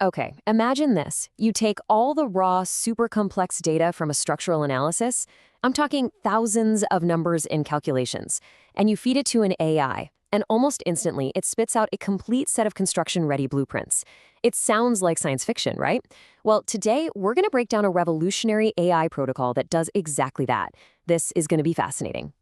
Okay, imagine this. You take all the raw, super complex data from a structural analysis, I'm talking thousands of numbers in calculations, and you feed it to an AI, and almost instantly it spits out a complete set of construction-ready blueprints. It sounds like science fiction, right? Well, today we're going to break down a revolutionary AI protocol that does exactly that. This is going to be fascinating.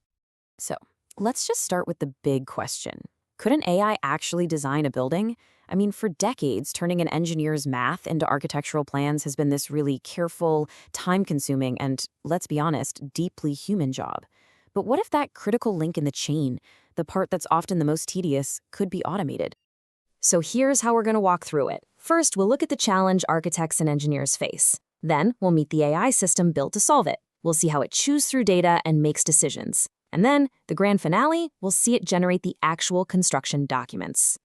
So, let's just start with the big question. Could an AI actually design a building? I mean, for decades, turning an engineer's math into architectural plans has been this really careful, time-consuming, and, let's be honest, deeply human job. But what if that critical link in the chain, the part that's often the most tedious, could be automated? So here's how we're going to walk through it. First, we'll look at the challenge architects and engineers face. Then, we'll meet the AI system built to solve it. We'll see how it chews through data and makes decisions. And then, the grand finale, we'll see it generate the actual construction documents.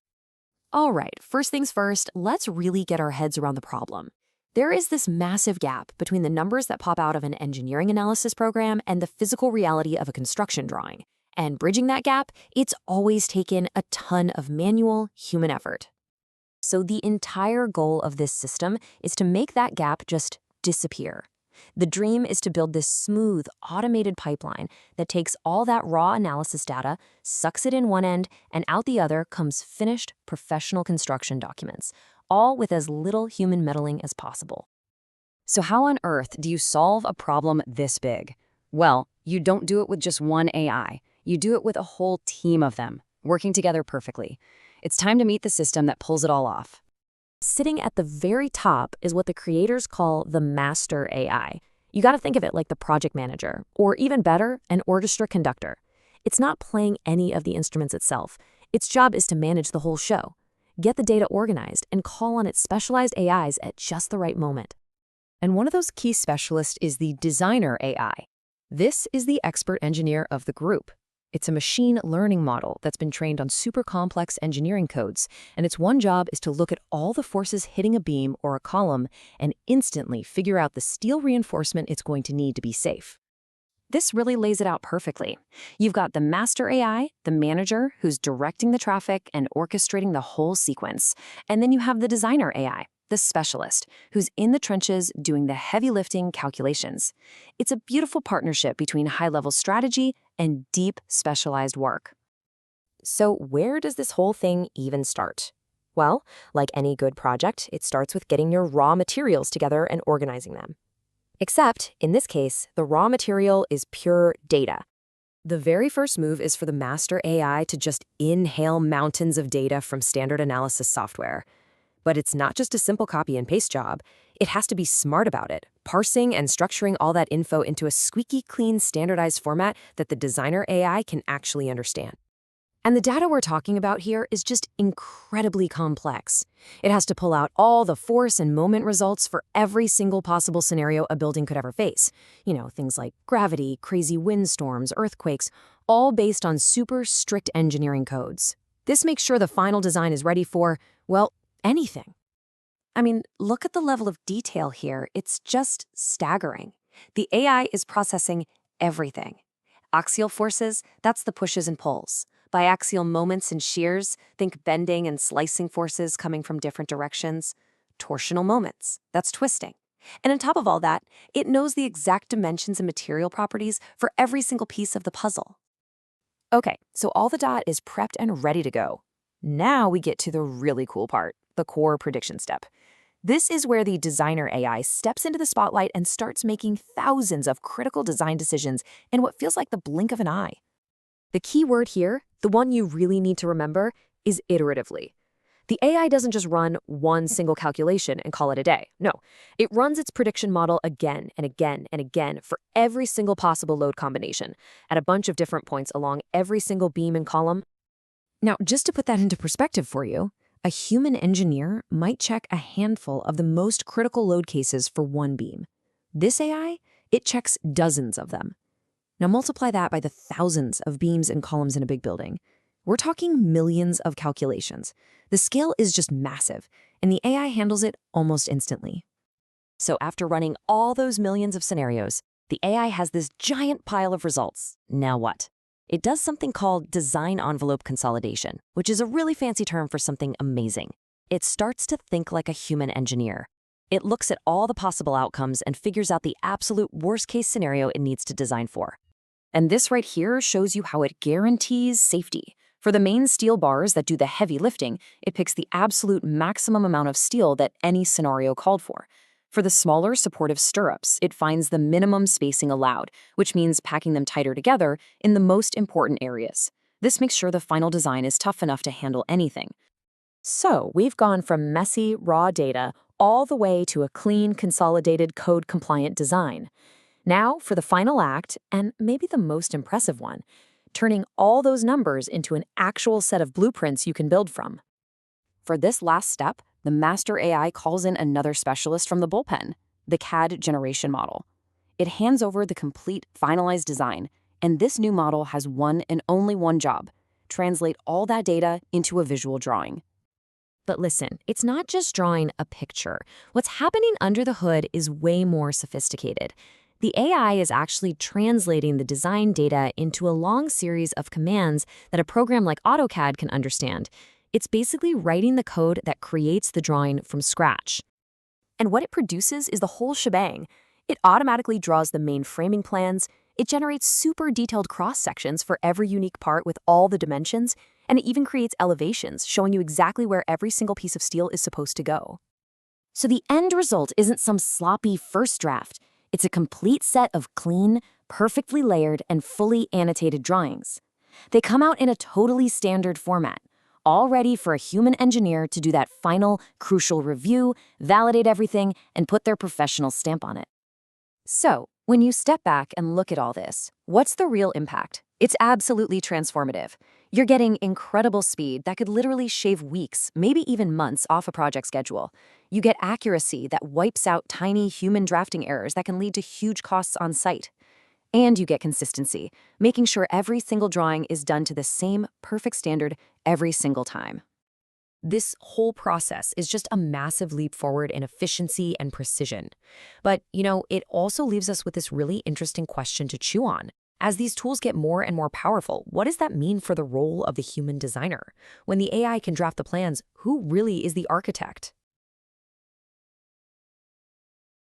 All right, first things first, let's really get our heads around the problem. There is this massive gap between the numbers that pop out of an engineering analysis program and the physical reality of a construction drawing. And bridging that gap, it's always taken a ton of manual, human effort. So the entire goal of this system is to make that gap just disappear. The dream is to build this smooth, automated pipeline that takes all that raw analysis data, sucks it in one end, and out the other comes finished, professional construction documents, all with as little human meddling as possible. So how on earth do you solve a problem this big? Well, you don't do it with just one AI. You do it with a whole team of them, working together perfectly. It's time to meet the system that pulls it all off. Sitting at the very top is what the creators call the master AI. You got to think of it like the project manager, or even better, an orchestra conductor. It's not playing any of the instruments itself. Its job is to manage the whole show, get the data organized, and call on its specialized AIs at just the right moment. And one of those key specialists is the designer AI. This is the expert engineer of the group. It's a machine learning model that's been trained on super complex engineering codes, and its one job is to look at all the forces hitting a beam or a column and instantly figure out the steel reinforcement it's going to need to be safe. This really lays it out perfectly. You've got the master AI, the manager, who's directing the traffic and orchestrating the whole sequence, and then you have the designer AI, the specialist, who's in the trenches doing the heavy lifting calculations. It's a beautiful partnership between high-level strategy and deep specialized work. So where does this whole thing even start? Well, like any good project, it starts with getting your raw materials together and organizing them. Except, in this case, the raw material is pure data. The very first move is for the master AI to just inhale mountains of data from standard analysis software. But it's not just a simple copy and paste job. It has to be smart about it, parsing and structuring all that info into a squeaky clean standardized format that the designer AI can actually understand. And the data we're talking about here is just incredibly complex. It has to pull out all the force and moment results for every single possible scenario a building could ever face. Things like gravity, crazy windstorms, earthquakes, all based on super strict engineering codes. This makes sure the final design is ready for, well, anything. I mean, look at the level of detail here. It's just staggering. The AI is processing everything. Axial forces, that's the pushes and pulls. Biaxial moments and shears, think bending and slicing forces coming from different directions. Torsional moments, that's twisting. And on top of all that, it knows the exact dimensions and material properties for every single piece of the puzzle. Okay, so all the data is prepped and ready to go. Now we get to the really cool part, the core prediction step. This is where the designer AI steps into the spotlight and starts making thousands of critical design decisions in what feels like the blink of an eye. The key word here, the one you really need to remember, is iteratively. The AI doesn't just run one single calculation and call it a day. No, it runs its prediction model again and again and again for every single possible load combination at a bunch of different points along every single beam and column. Now, just to put that into perspective for you, a human engineer might check a handful of the most critical load cases for one beam. This AI, it checks dozens of them. Now multiply that by the thousands of beams and columns in a big building. We're talking millions of calculations. The scale is just massive, and the AI handles it almost instantly. So after running all those millions of scenarios, the AI has this giant pile of results. Now what? It does something called design envelope consolidation, which is a really fancy term for something amazing. It starts to think like a human engineer. It looks at all the possible outcomes and figures out the absolute worst-case scenario it needs to design for. And this right here shows you how it guarantees safety. For the main steel bars that do the heavy lifting, it picks the absolute maximum amount of steel that any scenario called for. For the smaller supportive stirrups, it finds the minimum spacing allowed, which means packing them tighter together in the most important areas. This makes sure the final design is tough enough to handle anything. So we've gone from messy, raw data all the way to a clean, consolidated, code-compliant design. Now for the final act, and maybe the most impressive one, turning all those numbers into an actual set of blueprints you can build from. For this last step, the master AI calls in another specialist from the bullpen, the CAD generation model. It hands over the complete, finalized design, and this new model has one and only one job: translate all that data into a visual drawing. But listen, it's not just drawing a picture. What's happening under the hood is way more sophisticated. The AI is actually translating the design data into a long series of commands that a program like AutoCAD can understand. It's basically writing the code that creates the drawing from scratch. And what it produces is the whole shebang. It automatically draws the main framing plans, it generates super detailed cross-sections for every unique part with all the dimensions, and it even creates elevations showing you exactly where every single piece of steel is supposed to go. So the end result isn't some sloppy first draft. It's a complete set of clean, perfectly layered, and fully annotated drawings. They come out in a totally standard format, all ready for a human engineer to do that final, crucial review, validate everything, and put their professional stamp on it. So, when you step back and look at all this, what's the real impact? It's absolutely transformative. You're getting incredible speed that could literally shave weeks, maybe even months off a project schedule. You get accuracy that wipes out tiny human drafting errors that can lead to huge costs on site. And you get consistency, making sure every single drawing is done to the same perfect standard every single time. This whole process is just a massive leap forward in efficiency and precision. But, it also leaves us with this really interesting question to chew on. As these tools get more and more powerful, what does that mean for the role of the human designer? When the AI can draft the plans, who really is the architect?